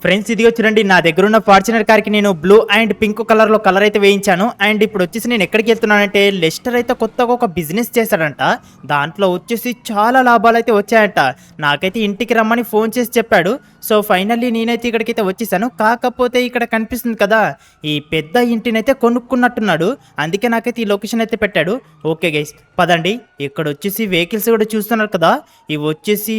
Friends ఇదిగో చూడండి నా దగ్గర ఉన్న ఫార్చునర్ కార్కి నేను బ్లూ అండ్ పింక్ కలర్లో కలర్ అయితే వేయించాను. అండ్ ఇప్పుడు వచ్చేసి నేను ఎక్కడికి వెళ్తున్నానంటే లెస్టర్ అయితే కొత్తగా ఒక బిజినెస్ చేశాడంట. దాంట్లో వచ్చేసి చాలా లాభాలు అయితే వచ్చాయంట. నాకైతే ఇంటికి రమ్మని ఫోన్ చేసి చెప్పాడు. సో ఫైనల్లీ నేనైతే ఇక్కడికైతే వచ్చేసాను. కాకపోతే ఇక్కడ కనిపిస్తుంది కదా ఈ పెద్ద ఇంటినైతే కొనుక్కున్నట్టున్నాడు. అందుకే నాకైతే ఈ లొకేషన్ అయితే పెట్టాడు. ఓకే గైస్ పదండి. ఇక్కడ వచ్చేసి వెహికల్స్ కూడా చూస్తున్నారు కదా, ఇవి వచ్చేసి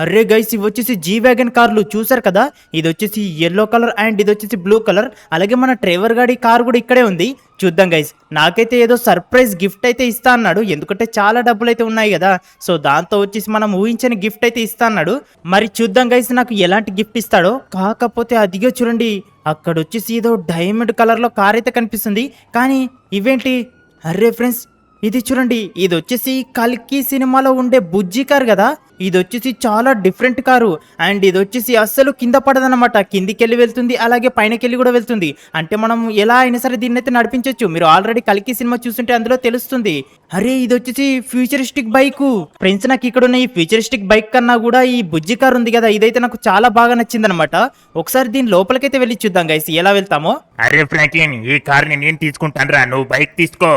అరే గైస్ ఇవి వచ్చేసి జీ వ్యాగన్ కార్లు చూసారు కదా. ఇది వచ్చేసి ఎల్లో కలర్ అండ్ ఇది వచ్చేసి బ్లూ కలర్. అలాగే మన డ్రైవర్ గాడి కార్ కూడా ఇక్కడే ఉంది. చూద్దాం గైస్, నాకైతే ఏదో సర్ప్రైజ్ గిఫ్ట్ అయితే ఇస్తా అన్నాడు. ఎందుకంటే చాలా డబ్బులు అయితే ఉన్నాయి కదా. సో దాంతో వచ్చేసి మనం ఊహించని గిఫ్ట్ అయితే ఇస్తా అన్నాడు. మరి చూద్దాం గైస్ నాకు ఎలాంటి గిఫ్ట్ ఇస్తాడో. కాకపోతే అదిగో చూడండి అక్కడ వచ్చేసి ఏదో డైమండ్ కలర్లో కార్ అయితే కనిపిస్తుంది. కానీ ఇవేంటి, అరే ఫ్రెండ్స్ ఇది చూడండి, ఇది వచ్చేసి కల్కి సినిమాలో ఉండే బుజ్జి కార్ కదా. ఇది వచ్చేసి చాలా డిఫరెంట్ కారు. అండ్ ఇది వచ్చేసి అస్సలు కింద పడదన్నమాట, కిందికి వెళ్ళి వెళ్తుంది అలాగే పైనకి వెళ్ళి కూడా వెళ్తుంది. అంటే మనం ఎలా అయినా సరే దీన్ని అయితే నడిపించవచ్చు. మీరు ఆల్రెడీ కల్కి సినిమా చూస్తుంటే అందులో తెలుస్తుంది. అరే ఇది వచ్చేసి ఫ్యూచరిస్టిక్ బైక్. ఫ్రెండ్స్ నాకు ఇక్కడ ఉన్న ఈ ఫ్యూచరిస్టిక్ బైక్ కన్నా కూడా ఈ బుజ్జి కార్ ఉంది కదా, ఇదైతే నాకు చాలా బాగా నచ్చింది అనమాట. ఒకసారి దీని లోపలికైతే వెళ్ళి చూద్దాం గైస్ ఎలా వెళ్తామో. అరే ఫ్రాంక్లిన్ ఈ కార్ ని నేను తీసుకుంటాను రా, నువ్వు బైక్ తీసుకో.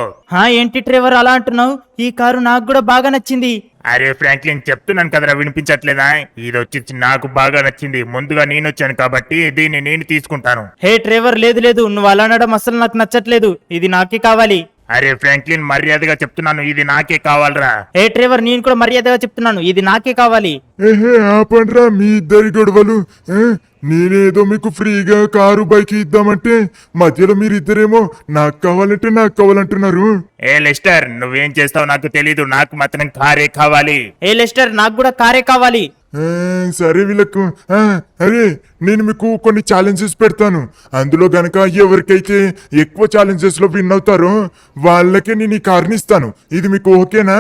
ఏంటి డ్రైవర్ అలా అంటున్నావు? ఈ కారు నాకు కూడా బాగా నచ్చింది. అరే ఫ్రాంక్లిన్ చెప్తున్నాను కదరా, వినిపించట్లేదా? ఇది వచ్చి నాకు బాగా నచ్చింది. ముందుగా నేను వచ్చాను కాబట్టి దీన్ని నేను తీసుకుంటాను. హే డ్రైవర్ లేదు లేదు, నువ్వు అలా అనడం అసలు నాకు నచ్చట్లేదు. ఇది నాకే కావాలి. అరే ఫ్రాంక్లిన్ మర్యాదగా చెప్తున్నాను, ఇది నాకే కావాలరా. హే డ్రైవర్ నేను కూడా మర్యాదగా చెప్తున్నాను, ఇది నాకే కావాలి. ఆపండ్రా మీ ఇద్దరి గొడవలు. నేనేదో మీకు ఫ్రీగా కారు బైక్ ఇద్దామంటే మధ్యలో మీరిద్దరేమో నాకు కావాలంటున్నారు. ఏ లెస్టర్ నువ్వేం చేస్తావు నాకు తెలీదు, నాకు మాత్రం కారే కావాలి. ఏ లెస్టర్ నాకు కూడా కారే కావాలి. సరే వీళ్ళకు అరే నేను మీకు కొన్ని ఛాలెంజెస్ పెడతాను. అందులో గనక ఎవరికైతే ఎక్కువ ఛాలెంజెస్ లో విన్ అవుతారో వాళ్ళకే నేను ఈ కార్ని ఇస్తాను. ఇది మీకు ఓకేనా?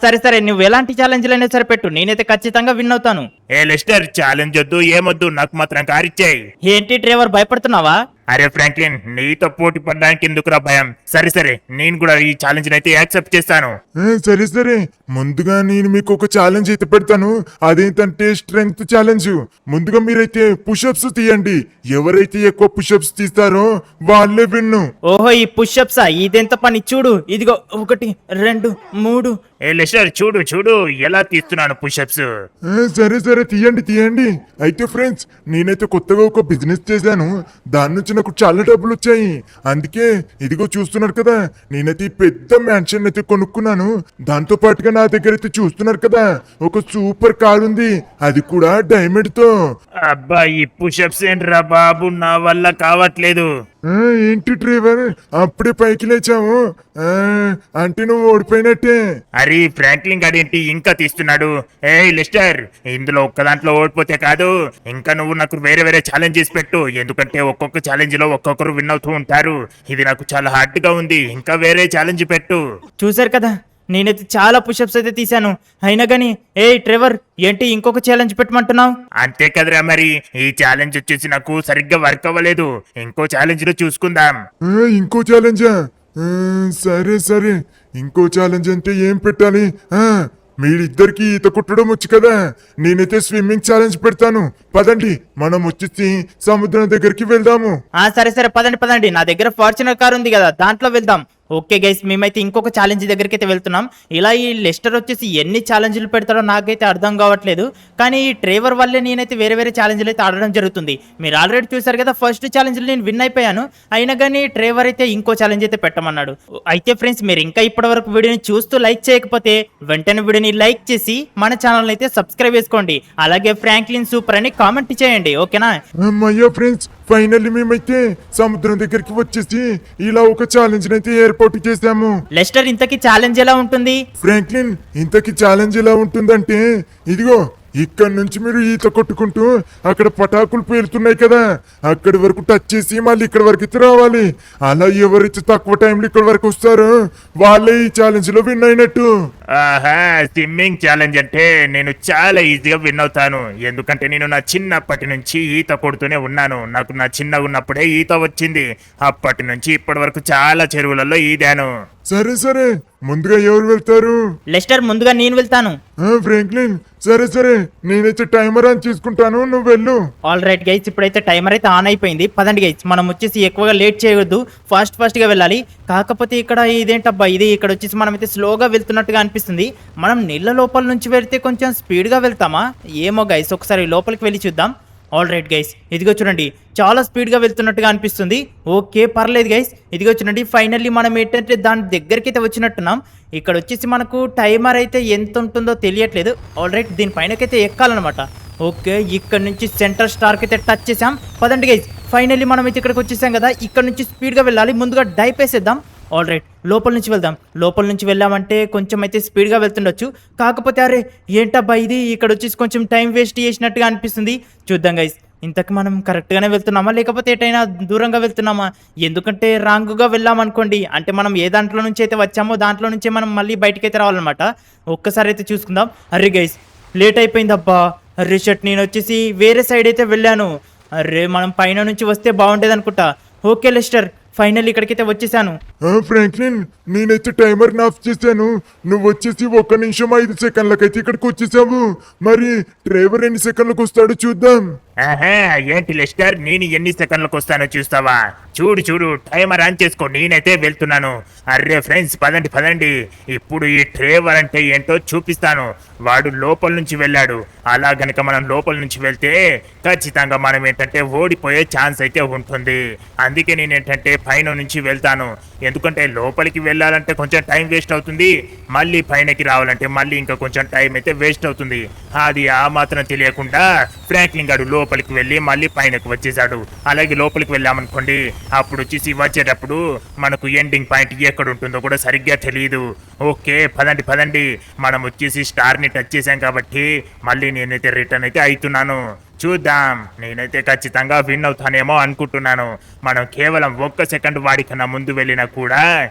సరే సరే, నువ్వు ఎలాంటి ఛాలెంజ్లు అయినా సరే పెట్టు, నేనైతే ఖచ్చితంగా విన్ అవుతాను. ఏ లెస్టర్ ఛాలెంజ్ వద్దు ఏమొద్దు, నాకు మాత్రం కార్ ఇచ్చేయి. ఏంటి డ్రైవర్ భయపడుతున్నావా? అరే ఫ్రాంక్లిన్ నీతో పోటీ పడడానికి ఎందుకురా భయం? సరే సరే నేను కూడా ఈ ఛాలెంజ్ అయితే యాక్సెప్ట్ చేస్తాను. సరే ముందుగా నేను మీకు ఒక ఛాలెంజ్ అయితే పెడతాను. అదేంటంటే స్ట్రెంగ్త్ ఛాలెంజ్. ముందుగా మీరైతే పుషప్స్ తీయండి. ఎవరైతే ఎక్కువ పుషప్స్ తీస్తారో వాళ్ళే విన్ను. ఓహో ఈ పుషప్సా, ఇదెంత పని చూడు. ఇదిగో 1 2 3. ఏ లెస్టర్ చూడు చూడు ఎలా తీస్తున్నాను పుషప్స్. సరే తీయండి. అయితే ఫ్రెండ్స్ నేనైతే కొత్తగా ఒక బిజినెస్ చేశాను. దాని నుంచి నాకు చాలా డబ్బులు వచ్చాయి. అందుకే ఇదిగో చూస్తున్నారు కదా, నేనైతే పెద్ద మ్యాన్షన్ అయితే కొనుక్కున్నాను. దాంతో పాటుగా నా దగ్గర అయితే చూస్తున్నారు కదా ఒక సూపర్ కార్ ఉంది, అది కూడా డైమండ్ తో. అబ్బా ఈ పుషప్స్ ఏంట్రా బాబు, నా వల్ల కావట్లేదు. ఏంటి డ్రైవర్ అప్పుడే పైకి లేచావు? అంటే నువ్వు ఓడిపోయినట్టే. అరే ఫ్రాంక్లిన్ గాడేంటి ఇంకా తీస్తున్నాడు? ఏ లెస్టర్ ఇందులో ఒక్క దాంట్లో ఓడిపోతే కాదు, ఇంకా నువ్వు నాకు వేరే వేరే ఛాలెంజెస్ పెట్టు. ఎందుకంటే ఒక్కొక్క ఛాలెంజ్ లో ఒక్కొక్కరు విన్ అవుతూ ఉంటారు. ఇది నాకు చాలా హార్డ్ గా ఉంది, ఇంకా వేరే ఛాలెంజ్ పెట్టు. చూసారు కదా నేనైతే చాలా పుషప్స్ అయితే తీశాను. అయినా గానీ డ్రైవర్ ఏంటి ఇంకొక ఛాలెంజ్ పెట్టమంటున్నావు? అంతే కదరా, మరి ఈ ఛాలెంజ్ వచ్చేసి నాకు సరిగ్గా వర్క్ అవ్వలేదు. ఇంకో ఛాలెంజ్ లో చూసుకుందాం. ఇంకో ఛాలెంజా? సరే ఇంకో ఛాలెంజ్ అంటే ఏం పెట్టాలి? మీరిద్దరికి ఈత కొట్టడం వచ్చు కదా, నేనైతే స్విమ్మింగ్ ఛాలెంజ్ పెడతాను. పదండి మనం వచ్చేసి సముద్రం దగ్గరికి వెళ్దాము. సరే పదండి. నా దగ్గర ఫార్చునర్ కార్ ఉంది కదా, దాంట్లో వెళ్దాం. ఓకే గైస్ మేమైతే ఇంకొక ఛాలెంజ్ దగ్గరికి అయితే వెళ్తున్నాం. ఇలా ఈ లెస్టర్ వచ్చేసి ఎన్ని ఛాలెంజ్లు పెడతాడో నాకైతే అర్థం కావట్లేదు. కానీ ఈ డ్రైవర్ వల్లే నేనైతే వేరే ఛాలెంజ్లు అయితే ఆడడం జరుగుతుంది. మీరు ఆల్రెడీ చూసారు కదా ఫస్ట్ ఛాలెంజ్లో నేను విన్ అయిపోయాను. అయినా కానీ డ్రైవర్ అయితే ఇంకో ఛాలెంజ్ అయితే పెట్టమన్నాడు. అయితే ఫ్రెండ్స్ మీరు ఇంకా ఇప్పటి వరకు వీడియోని చూస్తూ లైక్ చేయకపోతే వెంటనే వీడియోని లైక్ చేసి మన ఛానల్ అయితే సబ్స్క్రైబ్ చేసుకోండి. అలాగే ఫ్రాంక్లిన్ సూపర్ అని కామెంట్ చేయండి, ఓకేనా? అమ్మయ్యా ఫ్రెండ్స్ ఫైనల్లీ మేమైతే సముద్రం దగ్గరికి వచ్చేసి ఇలా ఒక ఛాలెంజ్ అయితే ఏర్పాటు చేశాము. లెస్టర్ ఇంతకీ ఛాలెంజ్ ఎలా ఉంటుంది? ఫ్రాంక్లిన్ ఇంతకీ ఛాలెంజ్ ఎలా ఉంటుందంటే ఇదిగో ఇక్కడ నుంచి మీరు ఈత కొట్టుకుంటూ అక్కడ పటాకులు పేలుతున్నాయి కదా, అక్కడి వరకు టచ్ చేసి మళ్ళీ ఇక్కడ వరకు అయితే రావాలి. అలా ఎవరైతే తక్కువ టైంలో ఇక్కడ వరకు వస్తారో వాళ్ళే ఈ ఛాలెంజ్ లో విన్ అయినట్టు. ఆహా స్విమ్మింగ్ ఛాలెంజ్ అంటే నేను చాలా ఈజీగా విన్ అవుతాను. ఎందుకంటే నేను నా చిన్నప్పటి నుంచి ఈత కొడుతూనే ఉన్నాను. నాకు నా చిన్నగా ఉన్నప్పుడే ఈత వచ్చింది. అప్పటి నుంచి ఇప్పటి వరకు చాలా చెరువులలో ఈదాను. సరే సరే ముందుగా ఎవరు వెళ్తారు? లెస్టర్ ముందుగా నేను వెళ్తాను. ఫ్రాంక్లిన్ సరే సరే నేనైతే టైమర్ ఆన్ చేసుకుంటాను, నువ్వు వెళ్ళు. ఆల్ రైట్ గైస్, ఇప్పుడైతే టైమర్ అయితే ఆన్ అయిపోయింది. పదండి గైస్, మనం వచ్చేసి ఎక్కువగా లేట్ చేయవద్దు, ఫాస్ట్ గా వెళ్ళాలి. కాకపోతే ఇక్కడ ఇదేంటబ్బా, ఇది ఇక్కడ వచ్చేసి మనం అయితే స్లోగా వెళ్తున్నట్టుగా అనిపిస్తుంది. మనం నీళ్ళ లోపల నుంచి వెళ్తే కొంచెం స్పీడ్గా వెళ్తామా ఏమో గైస్, ఒకసారి లోపలికి వెళ్ళి చూద్దాం. ఆల్ రైట్ గైస్, ఇదిగో చూడండి చాలా స్పీడ్గా వెళ్తున్నట్టుగా అనిపిస్తుంది. ఓకే పర్లేదు గైస్, ఇదిగో చూడండి ఫైనల్లీ మనం ఏంటంటే దాని దగ్గరికి అయితే వచ్చినట్టున్నాం. ఇక్కడ వచ్చేసి మనకు టైమర్ అయితే ఎంత ఉంటుందో తెలియట్లేదు. ఆల్ రైట్, దీనిపైనకైతే ఎక్కాలన్నమాట. ఓకే, ఇక్కడ నుంచి సెంటర్ స్టార్కి అయితే టచ్ చేసాం. పదండి గైస్, ఫైనల్లీ మనం అయితే ఇక్కడికి వచ్చేసాం కదా. ఇక్కడ నుంచి స్పీడ్గా వెళ్ళాలి, ముందుగా డైప్ వేసేద్దాం. ఆల్ రైట్, లోపల నుంచి వెళ్దాం. లోపల నుంచి వెళ్ళామంటే కొంచెం అయితే స్పీడ్గా వెళ్తుండొచ్చు. కాకపోతే అరే ఏంటబ్బా ఇది, ఇక్కడ వచ్చేసి కొంచెం టైం వేస్ట్ చేసినట్టుగా అనిపిస్తుంది. చూద్దాం గైస్, ఇంతకు మనం కరెక్ట్గానే వెళ్తున్నామా లేకపోతే ఎటైనా దూరంగా వెళ్తున్నామా? ఎందుకంటే రాంగుగా వెళ్ళామనుకోండి, అంటే మనం ఏ దాంట్లో నుంచి అయితే వచ్చామో దాంట్లో నుంచే మనం మళ్ళీ బయటికి అయితే రావాలన్నమాట. ఒక్కసారి అయితే చూసుకుందాం. అరే గైస్, లేట్ అయిపోయింది అబ్బా. అరే షట్, నేను వచ్చేసి వేరే సైడ్ అయితే వెళ్ళాను. అరే మనం పైన నుంచి వస్తే బాగుండేది అనుకుంటా. ఓకే లెస్టర్, ఫైనల్ ఇక్కడికైతే వచ్చేసాను. ఫ్రాంక్లిన్ నేనైతే టైమర్ ఆఫ్ చేశాను, నువ్వు వచ్చేసి 1 నిమిషం 5 సెకండ్లకైతే ఇక్కడికి వచ్చేసావు. మరి డ్రైవర్ ఎన్ని సెకండ్లకు వస్తాడో చూద్దాం. ఆహా, ఏంటి లెస్టర్, నేను ఎన్ని సెకండ్లకు వస్తానో చూస్తావా? చూడు చూడు, టైమర్ ఆన్ చేసుకో, నేనైతే వెళ్తున్నాను. అర్రే ఫ్రెండ్స్, పదండి పదండి, ఇప్పుడు ఈ డ్రైవర్ అంటే ఏంటో చూపిస్తాను. వాడు లోపల నుంచి వెళ్ళాడు. అలా గనక మనం లోపల నుంచి వెళ్తే ఖచ్చితంగా మనం ఏంటంటే ఓడిపోయే ఛాన్స్ అయితే ఉంటుంది. అందుకే నేను ఏంటంటే పైన నుంచి వెళ్తాను. ఎందుకంటే లోపలికి వెళ్ళాలంటే కొంచెం టైం వేస్ట్ అవుతుంది, మళ్ళీ పైనకి రావాలంటే మళ్ళీ ఇంకా కొంచెం టైం అయితే వేస్ట్ అవుతుంది. అది ఆ మాత్రం తెలియకుండా ఫ్రాంక్లిన్ గారు లోపలికి వెళ్ళి మళ్ళీ పైనకు వచ్చేసాడు. అలాగే లోపలికి వెళ్ళామనుకోండి, అప్పుడు వచ్చేసి వచ్చేటప్పుడు మనకు ఎండింగ్ పాయింట్ ఎక్కడ ఉంటుందో కూడా సరిగ్గా తెలియదు. ఓకే పదండి పదండి, మనం వచ్చేసి స్టార్ని టచ్ చేశాం కాబట్టి మళ్ళీ నేనైతే రిటర్న్ అయితే అవుతున్నాను. చూద్దాం, నేనైతే ఖచ్చితంగా విన్ అవుతానేమో అనుకుంటున్నాను. మనం కేవలం 1 సెకండ్ వాడికన్నా ముందు వెళ్ళినా కూడా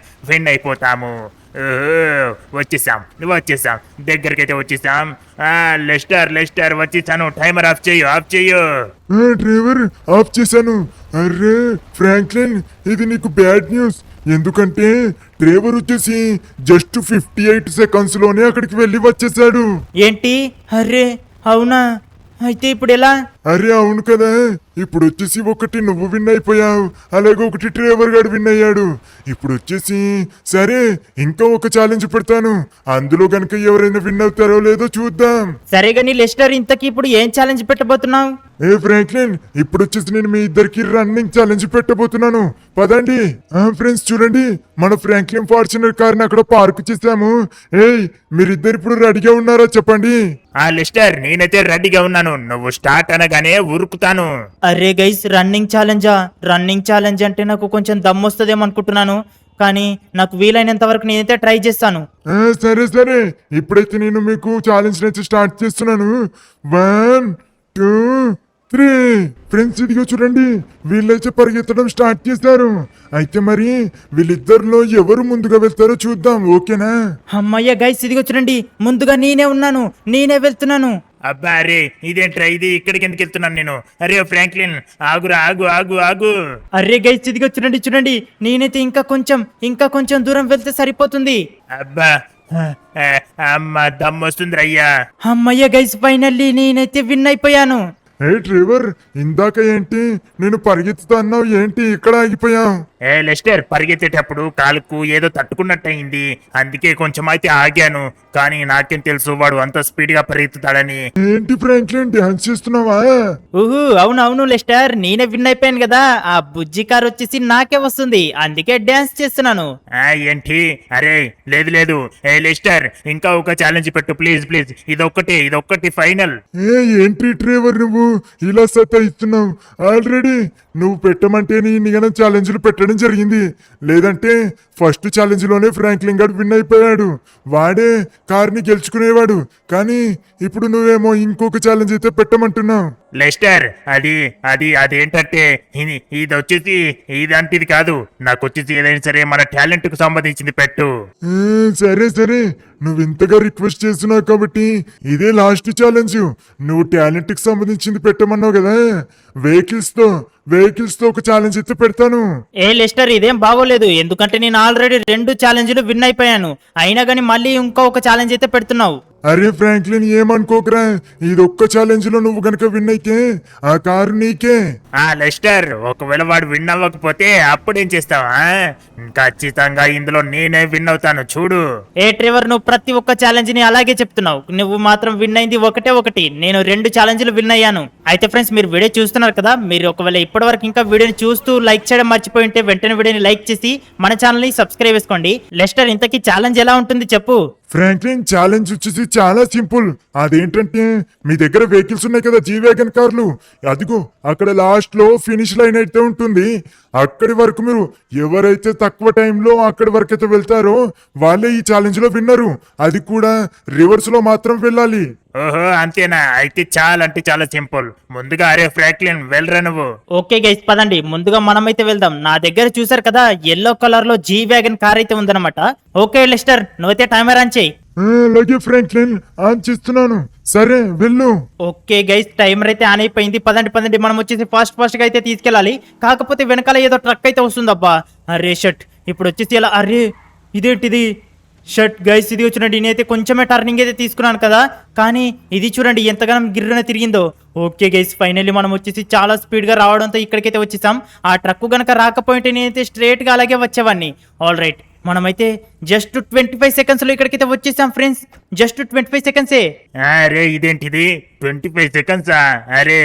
విన్ అయిపోతాము. వచ్చేసాం దగ్గరికి అయితే వచ్చేసాం. లెస్టర్ వచ్చేసాను. టైమర్ ఆఫ్ చేయు. డ్రైవర్ ఆఫ్ చేశాను. అర్రే ఫ్రాంక్లిన్, ఇది నీకు బ్యాడ్ న్యూస్. ఎందుకంటే డ్రైవర్ వచ్చేసి జస్ట్ 58 సెకండ్స్ లోనే అక్కడికి వెళ్ళి వచ్చేసాడు. ఏంటి? అర్రే అవునా, అయితే ఇప్పుడు ఎలా? అరే అవును కదా, ఇప్పుడు వచ్చేసి ఒకటి నువ్వు విన్ అయిపోయావు, అలాగే ఒకటి డ్రైవర్ గారు విన్ అయ్యాడు. ఇప్పుడు వచ్చేసి సరే ఇంకా ఒక ఛాలెంజ్ పెడతాను, అందులో గనక ఎవరైనా విన్ అవుతారో లేదో చూద్దాం. సరే గానీ లెస్టర్, ఇంతకీ ఇప్పుడు ఏం ఛాలెంజ్ పెట్టబోతున్నావు? ఫ్రాంక్లిన్, ఇప్పుడు వచ్చేసి నేను మీ ఇద్దరికి రన్నింగ్ ఛాలెంజ్ పెట్టబోతున్నాను. పదండి. ఫ్రెండ్స్ చూడండి, మన ఫ్రాంక్లిన్ ఫార్చునర్ కార్ని అక్కడ పార్క్ చేసాము. మీరిద్దరు ఇప్పుడు రెడీగా ఉన్నారా చెప్పండి? లెస్టర్, నేనైతే రెడీగా ఉన్నాను. నువ్వు స్టార్ట్ అనగానే ఉరుకుతాను. అరే గైస్, రన్నింగ్ ఛాలెంజ్ అంటే నాకు కొంచెం దమ్మొస్తుందేమో అనుకుంటున్నాను, కానీ నాకు వీలైనంత వరకు నేనైతే ట్రై చేస్తాను. సరే ఇప్పుడైతే నేను మీకు ఛాలెంజ్ అయితే స్టార్ట్ చేస్తున్నాను. 1 2 3. ఫ్రెండ్స్ ఇదిగో చూడండి, వీళ్ళైతే పరిగెత్తడం స్టార్ట్ చేశారు. అయితే మరి వీళ్ళిద్దరిలో ఎవరు ముందుగా వెళ్తారో చూద్దాం, ఓకేనా? అమ్మయ్య గైస్, ఇదిగో చూడండి, ముందుగా నేనే వెళ్తున్నాను. అబ్బా అరే, ఇదేంట్రా ఇది, ఇక్కడికి ఎందుకు వెళ్తున్నాను నేను? అరే ఫ్రాంక్లిన్, ఆగురా, ఆగు. అరే గైస్, ఇదిగో చూడండి, నేనైతే ఇంకా కొంచెం దూరం వెళ్తే సరిపోతుంది. అబ్బా అమ్మ, దమ్మొస్తుంది అయ్యా. అమ్మయ్య గైస్, ఫైనల్లీ నేనైతే విన్ అయిపోయాను. డ్రైవర్, ఇందాక ఏంటి నేను పరిగెత్తుతా అన్నావు, ఏంటి ఇక్కడ ఆగిపోయావు? లెస్టర్, పరిగెత్తేటప్పుడు కాలుకు ఏదో తట్టుకున్నట్టయింది, అందుకే కొంచెం అయితే ఆగాను. కానీ నాకేం తెలుసు వాడు అంత స్పీడ్ గా పరిగెత్తుతాడని. ఏంటి ఫ్రాంక్లిన్, డాన్స్ చేస్తున్నావా? అవును లెస్టర్, నేనే విన్ అయిపోయాను కదా. ఆ బుజ్జి కార్ వచ్చేసి నాకే వస్తుంది, అందుకే డాన్స్ చేస్తున్నాను. ఏంటి? అరే లేదు. లెస్టర్, ఇంకా ఒక ఛాలెంజ్ పెట్టు ప్లీజ్. ఇదొక్కటి ఫైనల్. ఏంటి డ్రైవర్, నువ్వు ఇలా సతాయిస్తున్నావు? ఆల్రెడీ నువ్వు పెట్టమంటే నేను ఛాలెంజ్లు పెట్టడం జరిగింది. లేదంటే ఫస్ట్ ఛాలెంజ్ లోనే ఫ్రాంక్లిన్ గారు విన్ అయిపోయాడు, వాడే కార్ని గెలుచుకునేవాడు. కానీ ఇప్పుడు నువ్వేమో ఇంకొక ఛాలెంజ్ అయితే పెట్టమంటున్నావు. లెస్టర్, అదేంటంటే ఇది వచ్చేసి ఇదంటిది కాదు. నాకు వచ్చేసి ఏదైనా సరే మన టాలెంట్ కు సంబంధించింది పెట్టు. సరే నువ్వు ఇంతగా రిక్వెస్ట్ చేస్తున్నావు కాబట్టి ఇదే లాస్ట్ ఛాలెంజ్. నువ్వు టాలెంట్ కి సంబంధించింది పెట్టమన్నావు కదా, వెహికల్స్ తో వెహికల్స్ తో ఒక ఛాలెంజ్ అయితే పెడతాను. ఏ లెస్టర్ ఇదేం బాగోలేదు, ఎందుకంటే నేను ఆల్రెడీ 2 ఛాలెంజ్లు విన్ అయిపోయాను. అయినా కానీ మళ్ళీ ఇంకొక ఛాలెంజ్ అయితే పెడుతున్నావు. అరే ఫ్రాంక్లిన్ ఏమనుకోకరా, ఇదొక్క ఛాలెంజ్ లో నువ్వు గనక విన్ అయితే ఆ కారు నీకే. లెస్టర్, ఒకవేళ వాడు విన్ అవ్వకపోతే అప్పుడేం చేస్తావా? ఖచ్చితంగా ఇందులో నేనే విన్ అవుతాను చూడు. ఏ ట్రెవర్, నువ్వు ప్రతి ఒక్క ఛాలెంజ్ ని అలాగే చెప్తున్నావు. నువ్వు మాత్రం విన్ అయింది ఒకటి. నేను 2 ఛాలెంజ్లు విన్ అయ్యాను. అయితే ఫ్రెండ్స్, మీరు వీడియో చూస్తున్నారు కదా, మీరు ఒకవేళ ఇప్పటివరకు ఇంకా వీడియోని చూస్తూ లైక్ చేయడం మర్చిపోయి ఉంటే వెంటనే వీడియోని లైక్ చేసి మన ఛానల్ ని సబ్స్క్రైబ్ చేసుకోండి. లెస్టర్, ఇంతకీ ఛాలెంజ్ ఎలా ఉంటుంది చెప్పు. ఫ్రాంక్లిన్, ఛాలెంజ్ వచ్చేసి చాలా సింపుల్. అదేంటంటే మీ దగ్గర వెహికల్స్ ఉన్నాయి కదా, జీ వ్యాగన్ కార్లు, అదిగో అక్కడ లాస్ట్ లో ఫినిష్ లైన్ అయితే ఉంటుంది. అక్కడి వరకు మీరు ఎవరైతే తక్కువ టైంలో అక్కడి వరకు అయితే వెళ్తారో వాళ్ళే ఈ ఛాలెంజ్ లో విన్నరు. అది కూడా రివర్స్ లో మాత్రం వెళ్ళాలి. ఓహో, అంతేనా? అయితే చాలా సింపుల్. ముందుగా అరే ఫ్రాంక్లిన్, వెళ్ళరా నువ్వు. ఓకే గైస్, పదండి ముందుగా మనమైతే వెళ్దాం. నా దగ్గర చూసారు కదా, ఎల్లో కలర్ లో జీ వ్యాగన్ కార్ అయితే ఉందన్నమాట. ఓకే లెస్టర్, నువ్వైతే టైమర్ ఆన్ చేయి. అలాగే ఫ్రాంక్లిన్, ఆన్ చేస్తున్నాను. సరే వెళ్ళు. ఓకే గైస్, టైమర్ అయితే ఆన్ అయిపోయింది. పదండి మనం వచ్చేసి ఫాస్ట్ గా అయితే తీసుకెళ్ళాలి. కాకపోతే వెనకాల ఏదో ట్రక్ అయితే వస్తుందబ్బా. అరే షట్, ఇప్పుడు వచ్చేసి ఇలా, అరే ఇదేంటిది షట్ గైస్, ఇది వచ్చినట్టు నేనైతే కొంచెమే టర్నింగ్ అయితే తీసుకున్నాను కదా, కానీ ఇది చూడండి ఎంతగానో గిర్రున తిరిగిందో. ఓకే గైస్, ఫైనల్లీ మనం వచ్చేసి చాలా స్పీడ్ గా రావడంతో ఇక్కడికైతే వచ్చేసాం. ఆ ట్రక్ గనక రాకపోయింటే నేనైతే స్ట్రేట్ గా అలాగే వచ్చేవాడిని. ఆల్ రైట్, మనమైతే జస్ట్ 25 సెకండ్స్ లో ఇక్కడికైతే వచ్చేసాం ఫ్రెండ్స్. జస్ట్ 25 సెకండ్సే. అరే ఇదేంటిది 25 సెకండ్సా? అరే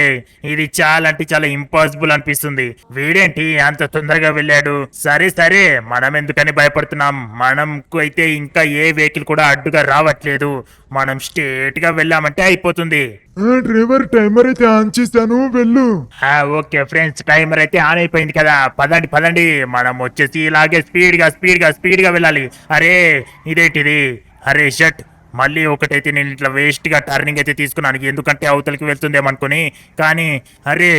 ఇది చాలా ఇంపాసిబుల్ అనిపిస్తుంది. వీడేంటి అంత తొందరగా వెళ్ళాడు? సరే మనం ఎందుకని భయపడుతున్నాం? మనకు అయితే ఇంకా ఏ వెహికల్ కూడా అడ్డుగా రావట్లేదు. మనం స్ట్రేట్ గా వెళ్ళామంటే అయిపోతుంది. డ్రైవర్, టైమర్ అయితే ఆన్ చేశాను, వెళ్ళు. ఓకే ఫ్రెండ్స్, టైమర్ అయితే ఆన్ అయిపోయింది కదా, పదండి. మనం వచ్చేసి ఇలాగే స్పీడ్ గా వెళ్ళాలి. అరే ఇదేంటిది? అరే షట్, మళ్ళీ ఒకటైతే నేను ఇట్లా వేస్ట్ గా టర్నింగ్ అయితే తీసుకున్నాను, ఎందుకంటే అవతలికి వెళ్తుందేమనుకుని. కానీ అరే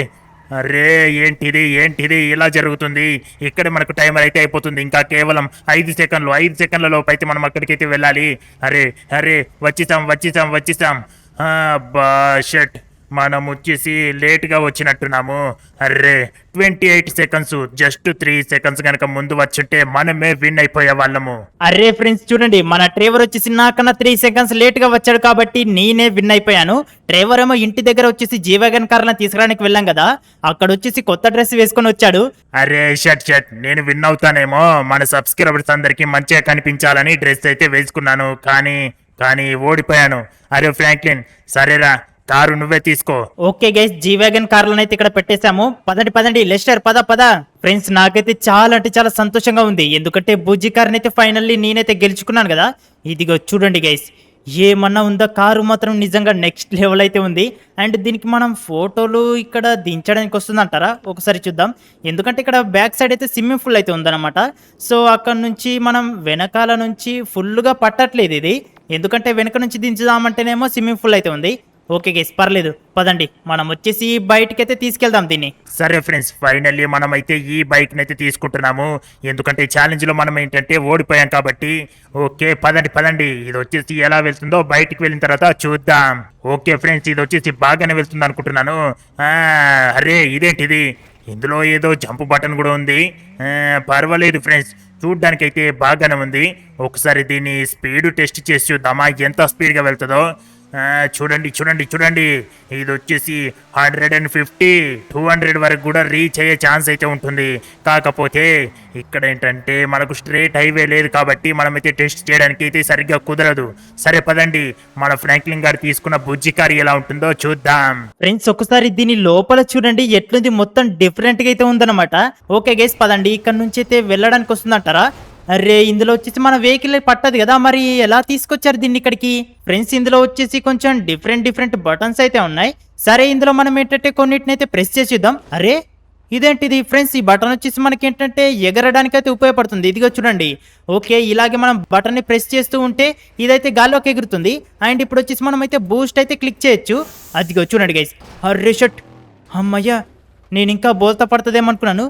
ఏంటిది ఇలా జరుగుతుంది? ఇక్కడ మనకు టైమర్ అయితే అయిపోతుంది. ఇంకా కేవలం 5 సెకండ్ల లోపు అయితే మనం అక్కడికైతే వెళ్ళాలి. అరే వచ్చేసాం. అబ్బా షట్, మనం వచ్చేసి లేట్ గా వచ్చినట్టున్నాము. అరే 28 సెకండ్స్, జస్ట్ 3 సెకండ్స్ కనుక ముందు వచ్చుంటే మనమే విన్ అయిపోయే వాళ్ళము. అరే ఫ్రెండ్స్ చూడండి, మన డ్రైవర్ వచ్చేసి నాకన్నా 3 సెకండ్స్ లేట్ గా వచ్చాడు కాబట్టి నేనే విన్ అయిపోయాను. డ్రైవర్ ఏమో ఇంటి దగ్గర వచ్చేసి జీ వ్యాగన్ కార్లను తీసుకురానికి వెళ్ళాం కదా, అక్కడ వచ్చేసి కొత్త డ్రెస్ వేసుకొని వచ్చాడు. అరే షట్, నేను విన్ అవుతానేమో, మన సబ్స్క్రైబర్స్ అందరికి మంచిగా కనిపించాలని డ్రెస్ అయితే వేసుకున్నాను, కానీ ఓడిపోయాను. అరే ఫ్రాంక్లిన్, సరేరా, కారు నువ్వే తీసుకో. ఓకే గైస్, జీ వ్యాగన్ కార్లను అయితే ఇక్కడ పెట్టేశాము. పదండి లెస్టర్, పద. ఫ్రెండ్స్, నాకైతే చాలా సంతోషంగా ఉంది, ఎందుకంటే బుజ్జి కార్ని అయితే ఫైనల్లీ నేనైతే గెలుచుకున్నాను కదా. ఇదిగో చూడండి గైస్, ఏమన్నా ఉందా? కారు మాత్రం నిజంగా నెక్స్ట్ లెవెల్ అయితే ఉంది. అండ్ దీనికి మనం ఫోటోలు ఇక్కడ దించడానికి వస్తుందంటారా? ఒకసారి చూద్దాం. ఎందుకంటే ఇక్కడ బ్యాక్ సైడ్ అయితే స్విమ్మింగ్ పూల్ అయితే ఉందన్నమాట. సో అక్కడ నుంచి మనం వెనకాల నుంచి ఫుల్గా పట్టట్లేదు ఇది, ఎందుకంటే వెనక నుంచి దించుదామంటేనేమో స్విమ్మింగ్ పూల్ అయితే ఉంది. ఓకే గైస్, పర్లేదు, పదండి మనం వచ్చేసి బయటకైతే తీసుకెళ్దాం దీన్ని. సరే ఫ్రెండ్స్, ఫైనల్లీ మనం అయితే ఈ బైక్ నైతే తీసుకుంటున్నాము, ఎందుకంటే ఛాలెంజ్ లో మనం ఏంటంటే ఓడిపోయాం కాబట్టి. ఓకే పదండి, ఇది వచ్చేసి ఎలా వెళ్తుందో బయటికి వెళ్ళిన తర్వాత చూద్దాం. ఓకే ఫ్రెండ్స్, ఇది వచ్చేసి బాగానే వెళ్తుంది అనుకుంటున్నాను. అరే ఇదేంటిది? ఇందులో ఏదో జంప్ బటన్ కూడా ఉంది. పర్వాలేదు ఫ్రెండ్స్, చూడ్డానికి అయితే బాగానే ఉంది. ఒకసారి దీన్ని స్పీడ్ టెస్ట్ చేసి చూద్దామా, ఎంత స్పీడ్గా వెళ్తుందో. చూడండి ఇది వచ్చేసి 150, 200 వరకు కూడా రీచ్ అయ్యే ఛాన్స్ అయితే ఉంటుంది. కాకపోతే ఇక్కడ ఏంటంటే మనకు స్ట్రేట్ హైవే లేదు కాబట్టి మనమైతే టెస్ట్ చేయడానికి అయితే సరిగ్గా కుదరదు. సరే పదండి, మన ఫ్రాంక్లిన్ గారు తీసుకున్న బుజ్జి కారు ఎలా ఉంటుందో చూద్దాం. ఫ్రెండ్స్, ఒకసారి దీని లోపల చూడండి ఎట్లుంది, మొత్తం డిఫరెంట్ గా అయితే ఉందన్నమాట. ఓకే గైస్, పదండి, ఇక్కడ నుంచి అయితే వెళ్ళడానికి వస్తుందంటారా? అరే ఇందులో వచ్చేసి మన వెహికల్ పట్టదు కదా, మరి ఎలా తీసుకొచ్చారు దీన్ని ఇక్కడికి? ఫ్రెండ్స్, ఇందులో వచ్చేసి కొంచెం డిఫరెంట్ బటన్స్ అయితే ఉన్నాయి. సరే, ఇందులో మనం ఏంటంటే కొన్నిటిని అయితే ప్రెస్ చేసి చూద్దాం. అరే ఇదేంటిది ఫ్రెండ్స్, ఈ బటన్ వచ్చేసి మనకి ఏంటంటే ఎగరడానికి అయితే ఉపయోగపడుతుంది. ఇదిగో చూడండి. ఓకే, ఇలాగే మనం బటన్ ని ప్రెస్ చేస్తూ ఉంటే ఇదైతే గాల్లోకి ఎగురుతుంది. అండ్ ఇప్పుడు వచ్చేసి మనం అయితే బూస్ట్ అయితే క్లిక్ చేయొచ్చు. అదిగో చూడండి గైస్. అరే షట్, అమ్మయ్యా, నేను ఇంకా బోల్తా పడుతుందేమనుకున్నాను.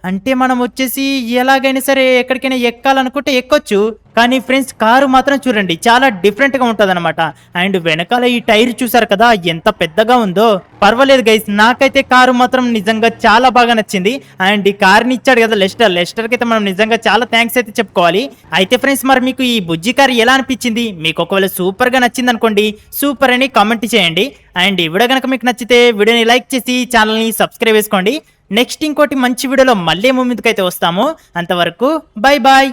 అంటే మనం వచ్చేసి ఎలాగైనా సరే ఎక్కడికైనా ఎక్కాలనుకుంటే ఎక్కొచ్చు. కానీ ఫ్రెండ్స్ కారు మాత్రం చూడండి చాలా డిఫరెంట్ గా ఉంటదన్నమాట. అండ్ వెనకాల ఈ టైర్ చూసారు కదా ఎంత పెద్దగా ఉందో. పర్వాలేదు గైస్, నాకైతే కారు మాత్రం నిజంగా చాలా బాగా నచ్చింది. అండ్ ఈ కార్ని ఇచ్చాడు కదా లెస్టర్ కి అయితే మనం నిజంగా చాలా థ్యాంక్స్ అయితే చెప్పుకోవాలి. అయితే ఫ్రెండ్స్ మరి మీకు ఈ బుజ్జి కార్ ఎలా అనిపించింది? మీకు ఒకవేళ సూపర్ గా నచ్చింది అనుకోండి, సూపర్ అని కామెంట్ చేయండి. అండ్ ఈ వీడియో కనుక మీకు నచ్చితే వీడియోని లైక్ చేసి ఛానల్ని సబ్స్క్రైబ్ చేసుకోండి. నెక్స్ట్ ఇంకోటి మంచి వీడియోలో మళ్ళీ ముందుకైతే వస్తాము. అంతవరకు బై బాయ్.